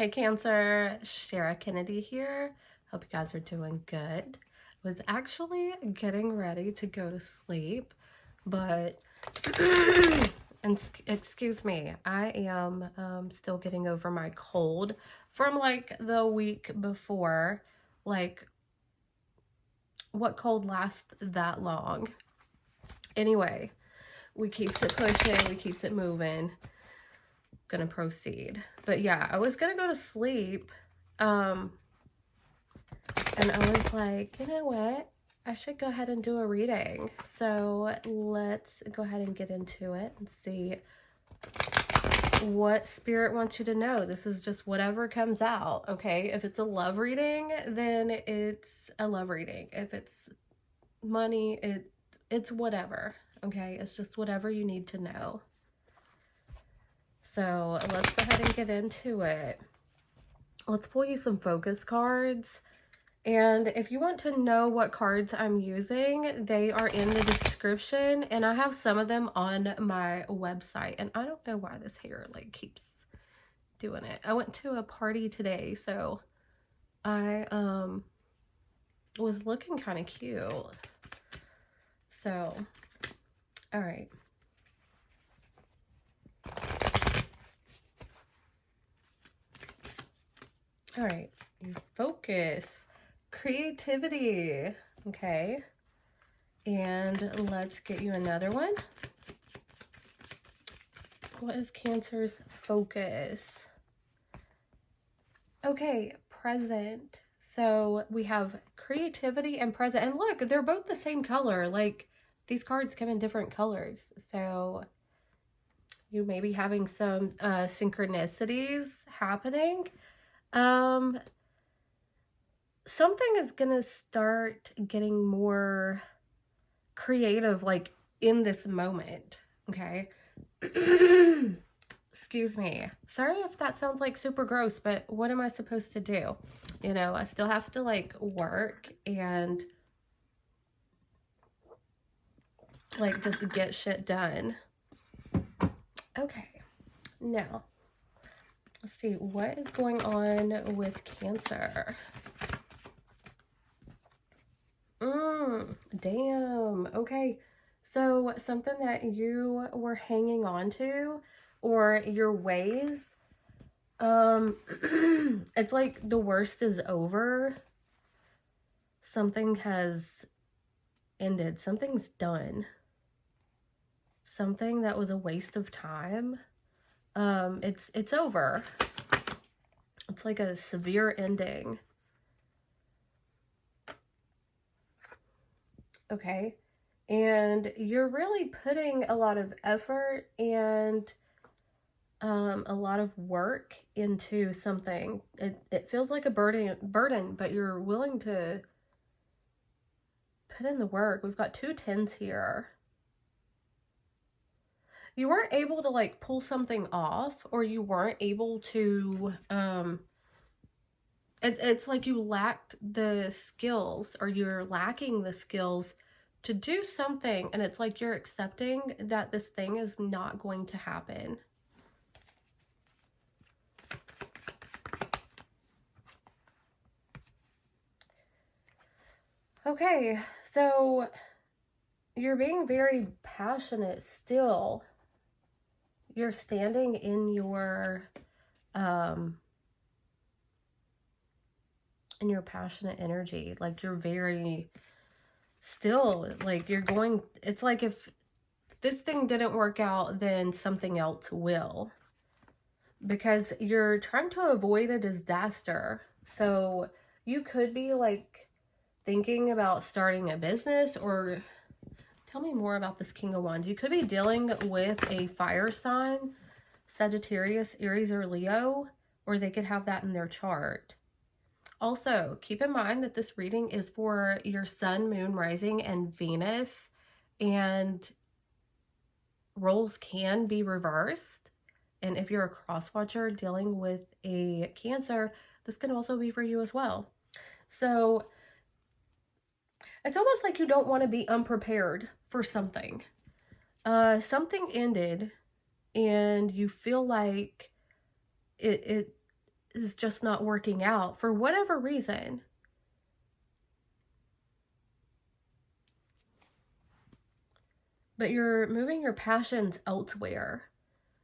Hey Cancer, Shara Kennedy here. Hope you guys are doing good. Was actually getting ready to go to sleep, but and excuse me, I am still getting over my cold from like the week before. Like, what cold lasts that long? Anyway, we keeps it pushing, we keeps it moving. Gonna proceed. But yeah, I was gonna go to sleep. And I was like, you know what? I should go ahead and do a reading. So let's go ahead and get into it and see what Spirit wants you to know. This is just whatever comes out, okay? If it's a love reading, then it's a love reading. If it's money, it's whatever, okay? It's just whatever you need to know. So let's go ahead and get into it. Let's pull you some focus cards. And if you want to know what cards I'm using, they are in the description. And I have some of them on my website. And I don't know why this hair like keeps doing it. I went to a party today, so I was looking kind of cute. So, all right. All right, focus, creativity, okay, and let's get you another one. What is Cancer's focus? Okay, present. So we have creativity and present, and look, they're both the same color. Like, these cards come in different colors, so you may be having some synchronicities happening. Something is gonna start getting more creative, like in this moment, okay? Excuse me. Sorry if that sounds like super gross, but what am I supposed to do? You know, I still have to like work and like just get shit done. Okay, now let's see what is going on with Cancer. Damn. Okay. So something that you were hanging on to, or your ways, it's like the worst is over. Something has ended. Something's done. Something that was a waste of time. It's over. It's like a severe ending. Okay. And you're really putting a lot of effort and a lot of work into something. It feels like a burden, but you're willing to put in the work. We've got 2 10s here. You weren't able to like pull something off, or you weren't able to it's like you lacked the skills, or you're lacking the skills to do something, and it's like you're accepting that this thing is not going to happen. Okay, so you're being very passionate still. You're standing in your passionate energy. Like, you're very still, like, you're going, it's like if this thing didn't work out, then something else will, because you're trying to avoid a disaster. So you could be like thinking about starting a business, or tell me more about this King of Wands. You could be dealing with a fire sign, Sagittarius, Aries, or Leo, or they could have that in their chart. Also, keep in mind that this reading is for your Sun, Moon, Rising, and Venus, and roles can be reversed. And if you're a cross watcher dealing with a Cancer, this can also be for you as well. So it's almost like you don't want to be unprepared for something. Something ended, and you feel like it is just not working out for whatever reason. But you're moving your passions elsewhere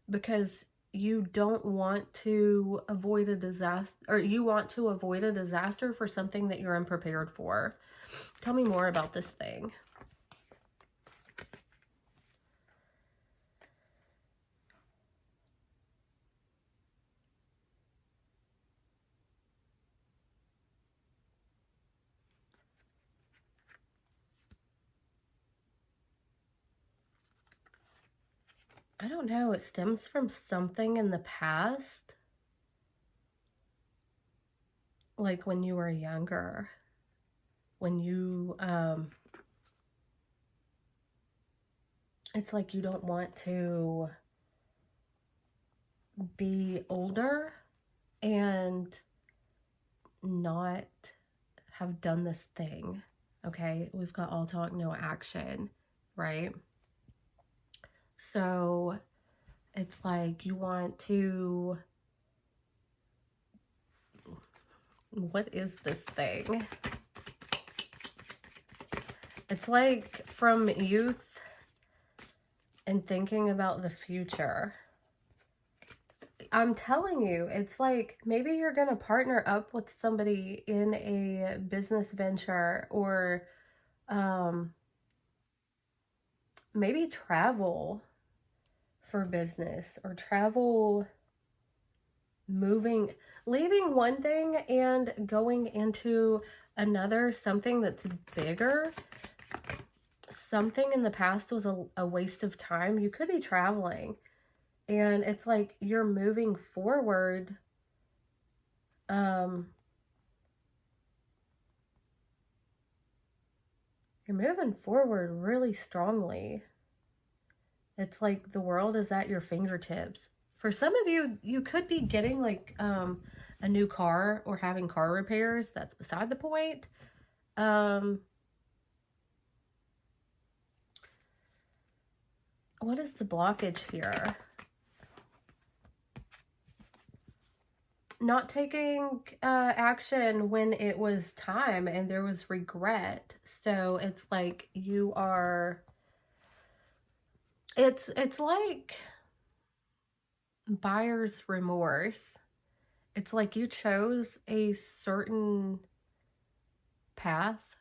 because you don't want to avoid a disaster, or you want to avoid a disaster for something that you're unprepared for. Tell me more about this thing. I don't know. It stems from something in the past. Like when you were younger. When you, it's like you don't want to be older and not have done this thing. Okay, we've got all talk, no action, right? So it's like you want to, what is this thing? It's like from youth and thinking about the future. I'm telling you, it's like maybe you're going to partner up with somebody in a business venture, or maybe travel for business, or travel, moving, leaving one thing and going into another, something that's bigger. Something in the past was a waste of time. You could be traveling, and it's like you're moving forward. You're moving forward really strongly. It's like the world is at your fingertips. For some of you, you could be getting like a new car or having car repairs. That's beside the point. What is the blockage here? Not taking action when it was time and there was regret. So it's like you are, it's like buyer's remorse. It's like you chose a certain path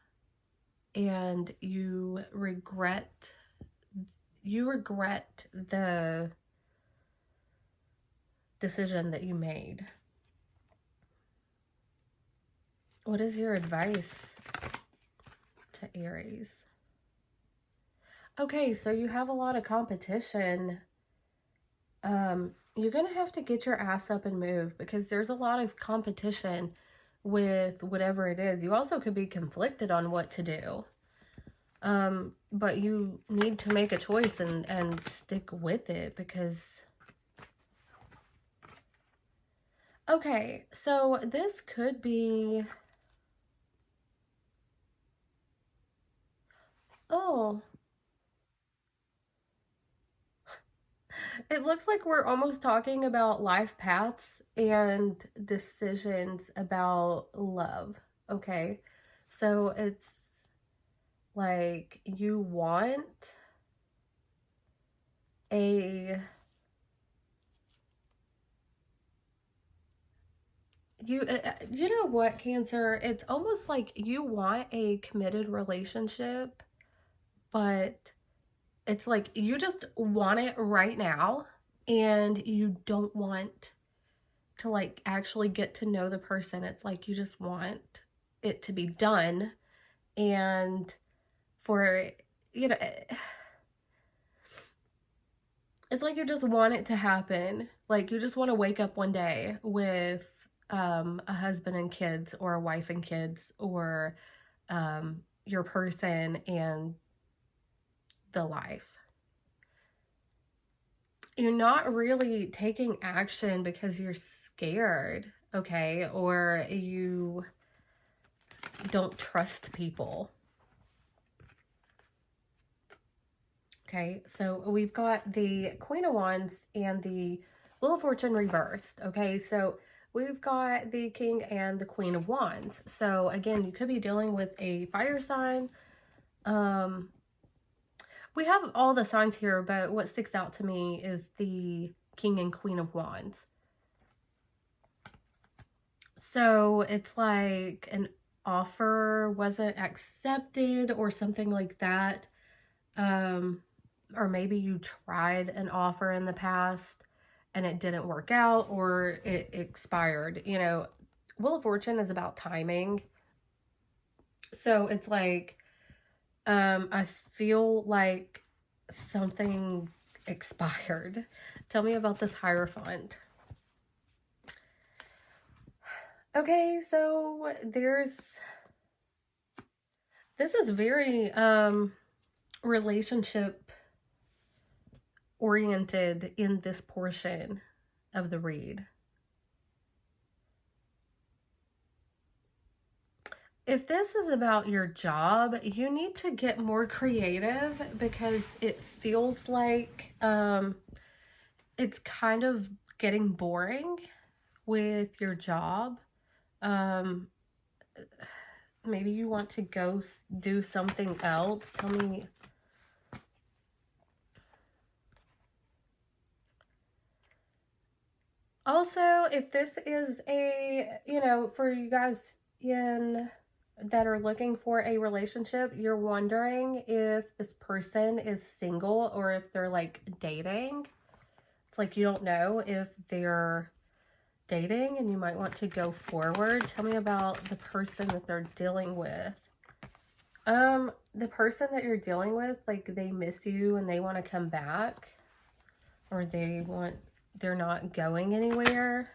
and you regret the decision that you made. What is your advice to Aries? Okay, so you have a lot of competition. You're going to have to get your ass up and move because there's a lot of competition with whatever it is. You also could be conflicted on what to do. But you need to make a choice and stick with it because... Okay, so this could be... Oh... It looks like we're almost talking about life paths and decisions about love, okay? So it's like you want a... You know what, Cancer? It's almost like you want a committed relationship, but it's like you just want it right now and you don't want to like actually get to know the person. It's like you just want it to be done, and for, you know, it's like you just want it to happen. Like you just want to wake up one day with a husband and kids, or a wife and kids, or your person and the life. You're not really taking action because you're scared, okay? Or you don't trust people. Okay, so we've got the Queen of Wands and the Wheel of Fortune reversed, okay? So we've got the King and the Queen of Wands. So again, you could be dealing with a fire sign. We have all the signs here, but what sticks out to me is the King and Queen of Wands. So it's like an offer wasn't accepted or something like that. Or maybe you tried an offer in the past and it didn't work out, or it expired. You know, Wheel of Fortune is about timing. So it's like, I feel like something expired. Tell me about this Hierophant. Okay, so this is very relationship oriented in this portion of the read. If this is about your job, you need to get more creative, because it feels like it's kind of getting boring with your job. Maybe you want to go do something else. Tell me. Also, if this is a, for you guys that are looking for a relationship, you're wondering if this person is single or if they're like dating. It's like you don't know if they're dating and you might want to go forward. Tell me about the person that they're dealing with. The person that you're dealing with, like they miss you and they want to come back, or they're not going anywhere.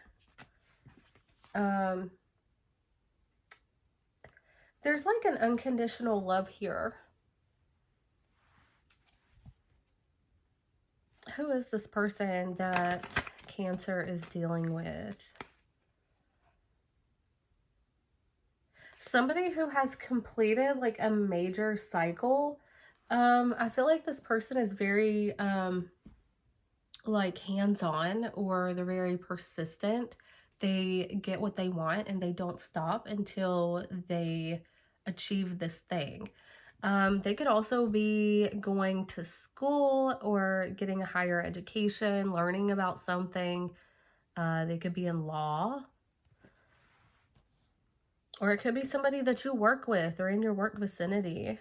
There's like an unconditional love here. Who is this person that Cancer is dealing with? Somebody who has completed like a major cycle. I feel like this person is very like hands-on, or they're very persistent. They get what they want and they don't stop until they achieve this thing. They could also be going to school or getting a higher education, learning about something. They could be in law. Or it could be somebody that you work with or in your work vicinity.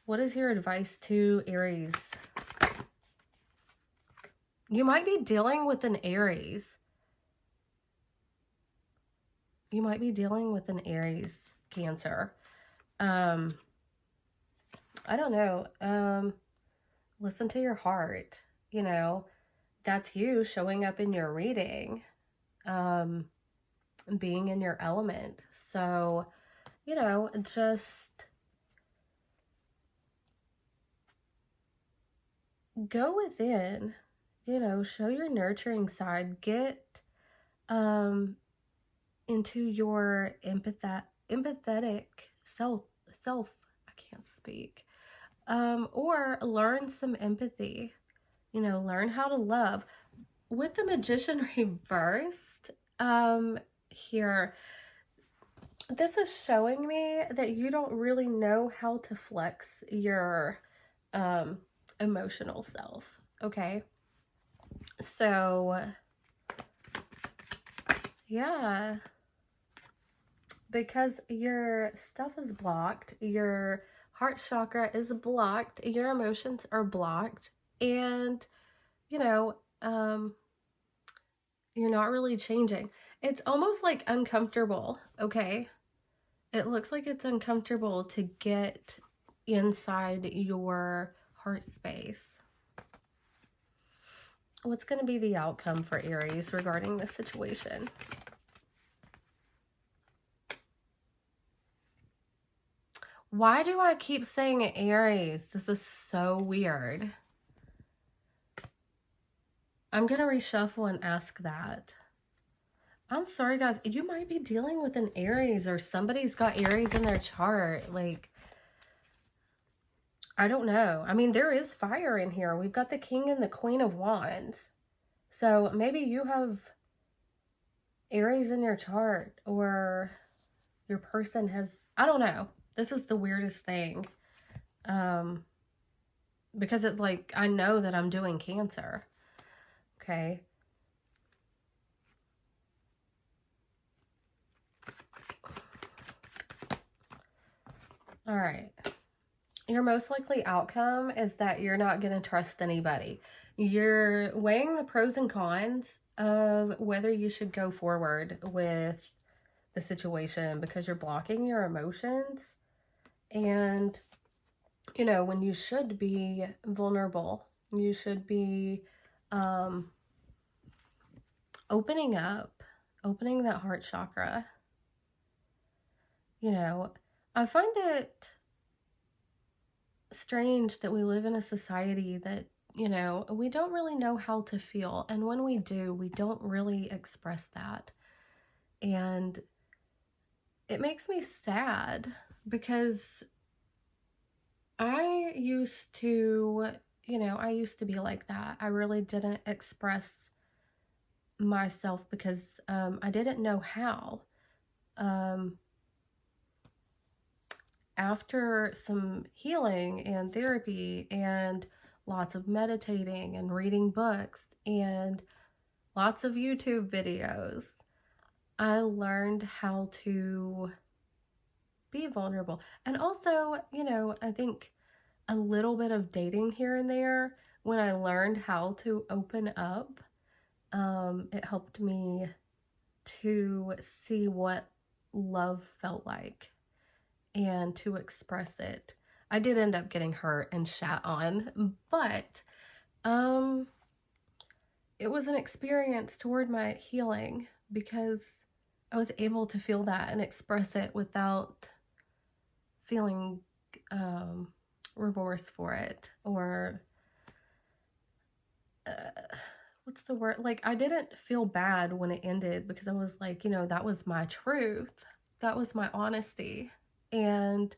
What is your advice to Aries? You might be dealing with an Aries. You might be dealing with an Aries, Cancer. I don't know. Listen to your heart. You know, that's you showing up in your reading. Being in your element. So, just go within, show your nurturing side. Get into your empathetic self. I can't speak. Or learn some empathy. Learn how to love. With the Magician reversed, here, this is showing me that you don't really know how to flex your emotional self. Okay, so yeah, because your stuff is blocked, your heart chakra is blocked, your emotions are blocked, and you're not really changing. It's almost like uncomfortable, okay? It looks like it's uncomfortable to get inside your heart space. What's going to be the outcome for Aries regarding this situation? Why do I keep saying Aries? This is so weird. I'm going to reshuffle and ask that. I'm sorry, guys. You might be dealing with an Aries, or somebody's got Aries in their chart. Like, I don't know. I mean, there is fire in here. We've got the King and the Queen of Wands. So maybe you have Aries in your chart, or your person has, I don't know. This is the weirdest thing. Because it, like, I know that I'm doing Cancer. Okay. All right. Your most likely outcome is that you're not going to trust anybody. You're weighing the pros and cons of whether you should go forward with the situation because you're blocking your emotions. And, you know, when you should be vulnerable, you should be opening up, opening that heart chakra. You know, I find it strange that we live in a society that, you know, we don't really know how to feel. And when we do, we don't really express that. And it makes me sad because I used to, you know, I used to be like that. I really didn't express myself because I didn't know how. After some healing and therapy and lots of meditating and reading books and lots of YouTube videos, I learned how to be vulnerable. And also, you know, I think a little bit of dating here and there, when I learned how to open up, it helped me to see what love felt like and to express it. I did end up getting hurt and shat on, but it was an experience toward my healing because I was able to feel that and express it without feeling remorse for it, or what's the word? Like, I didn't feel bad when it ended because I was like, you know, that was my truth. That was my honesty. And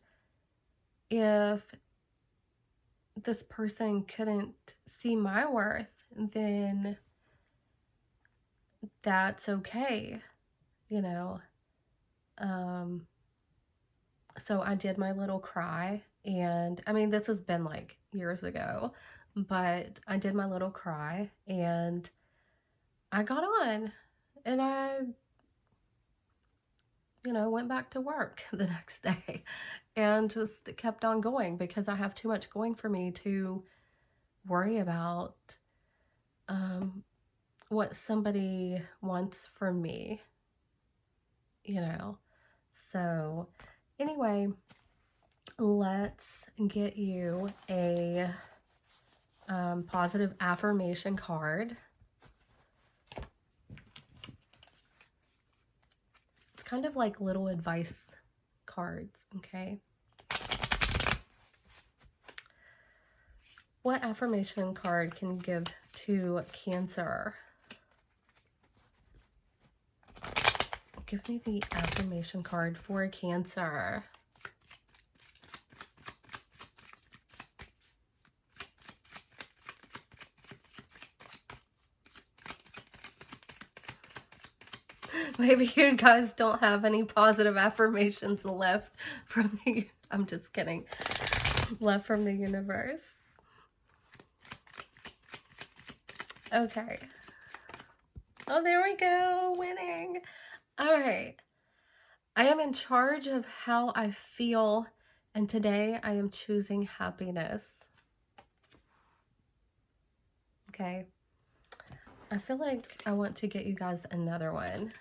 if this person couldn't see my worth, then that's okay, you know. So I did my little cry, and I mean, this has been like years ago, but I did my little cry and I got on and I, you know, went back to work the next day and just kept on going because I have too much going for me to worry about what somebody wants from me, you know. So anyway, let's get you a positive affirmation card. It's kind of like little advice cards, okay? What affirmation card can you give to Cancer? Give me the affirmation card for Cancer. Maybe you guys don't have any positive affirmations left from the, I'm just kidding, left from the universe. Okay. Oh, there we go, winning. All right. I am in charge of how I feel, and today I am choosing happiness. Okay. I feel like I want to get you guys another one.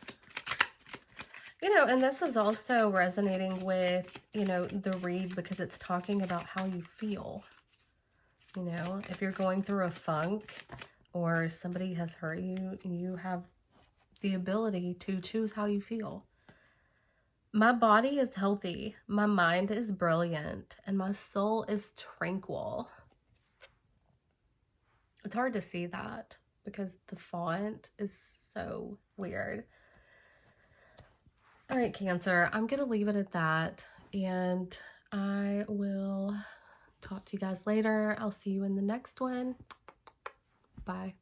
You know, and this is also resonating with, you know, the read because it's talking about how you feel. You know, if you're going through a funk or somebody has hurt you, you have the ability to choose how you feel. My body is healthy, my mind is brilliant, and my soul is tranquil. It's hard to see that because the font is so weird. All right, Cancer, I'm going to leave it at that, and I will talk to you guys later. I'll see you in the next one. Bye.